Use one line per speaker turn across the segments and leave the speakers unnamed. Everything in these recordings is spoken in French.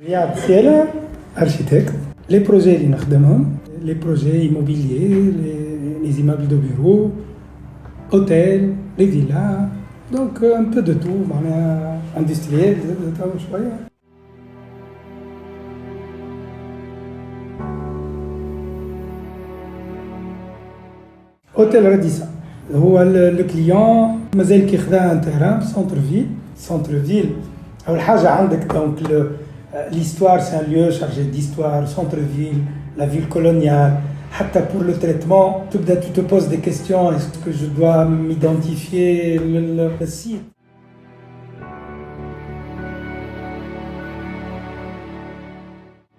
Riyad Fiela, architecte. Les projets les projets immobiliers, les immeubles de bureaux, hôtels, les villas, donc un peu de tout, industriel, Hôtel Radissa. Le client مازال كيخذا un terrain centre-ville. أول حاجة عندك donc l'histoire, c'est un lieu chargé d'histoire, centre-ville, la ville coloniale. حتى pour le traitement, tu te poses des questions, est-ce que je dois m'identifier le site?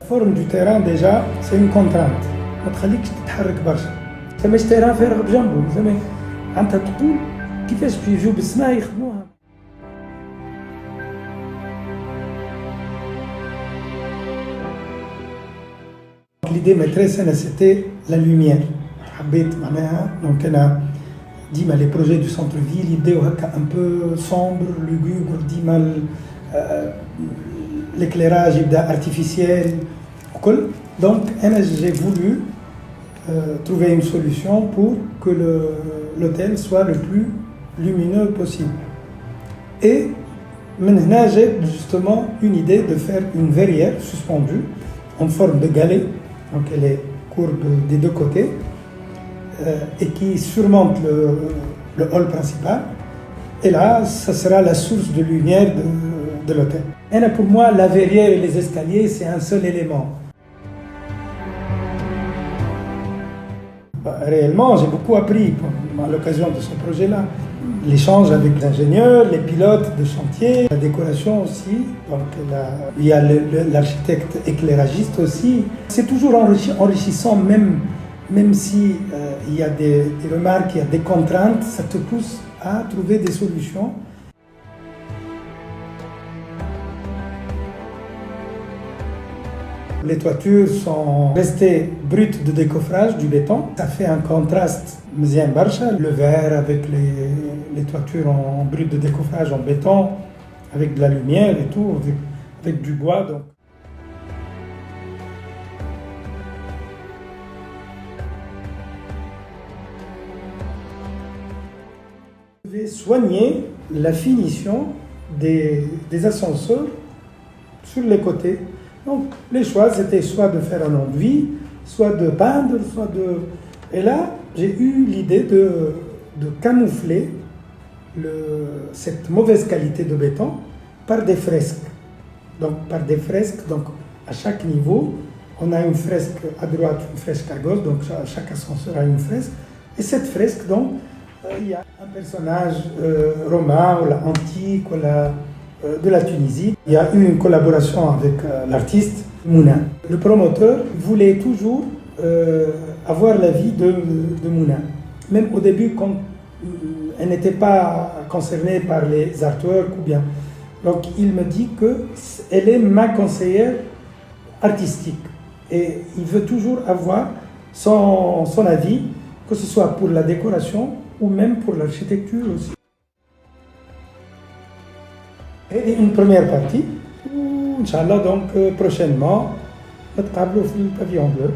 La forme du terrain déjà, c'est une contrainte. ما تخليكش تتحرك برشا. مش terrain فارغ بجنبه، زعما أنت تقول كيفاش يجوا بالسماء يخدموها. L'idée maîtresse, c'était la lumière. Donc, on a dit les projets du centre-ville, l'idée un peu sombre, lugubre, l'éclairage artificiel. Donc, j'ai voulu trouver une solution pour que l'hôtel soit le plus lumineux possible. Et maintenant, j'ai justement une idée de faire une verrière suspendue en forme de galet. Donc elle est courbe des deux côtés et qui surmonte le hall principal. Et là, ça sera la source de lumière de l'hôtel. Et là, pour moi, la verrière et les escaliers, c'est un seul élément. Réellement, j'ai beaucoup appris à l'occasion de ce projet-là. L'échange avec l'ingénieur, les pilotes de chantier, la décoration aussi. Donc il y a l'architecte éclairagiste aussi. C'est toujours enrichissant, même si il y a des remarques, il y a des contraintes, ça te pousse à trouver des solutions. Les toitures sont restées brutes de décoffrage du béton. Ça fait un contraste mzien barcha, le verre avec les toitures en brut de décoffrage en béton, avec de la lumière et tout, avec du bois. Donc. Je vais soigner la finition des ascenseurs sur les côtés. Donc les choix, c'était soit de faire un enduit, soit de peindre, soit de... Et là, j'ai eu l'idée de camoufler cette mauvaise qualité de béton par des fresques. Donc à chaque niveau, on a une fresque à droite, une fresque à gauche, donc chaque ascenseur a une fresque. Et cette fresque, donc, il y a un personnage romain, ou antique, ou de la Tunisie. Il y a eu une collaboration avec l'artiste Mouna. Le promoteur voulait toujours avoir l'avis de Mouna. Même au début, quand elle n'était pas concernée par les artworks ou bien. Donc il me dit qu'elle est ma conseillère artistique. Et il veut toujours avoir son avis, que ce soit pour la décoration ou même pour l'architecture aussi. Et une première partie, Inch'Allah, donc prochainement, on va le pavillon bleu.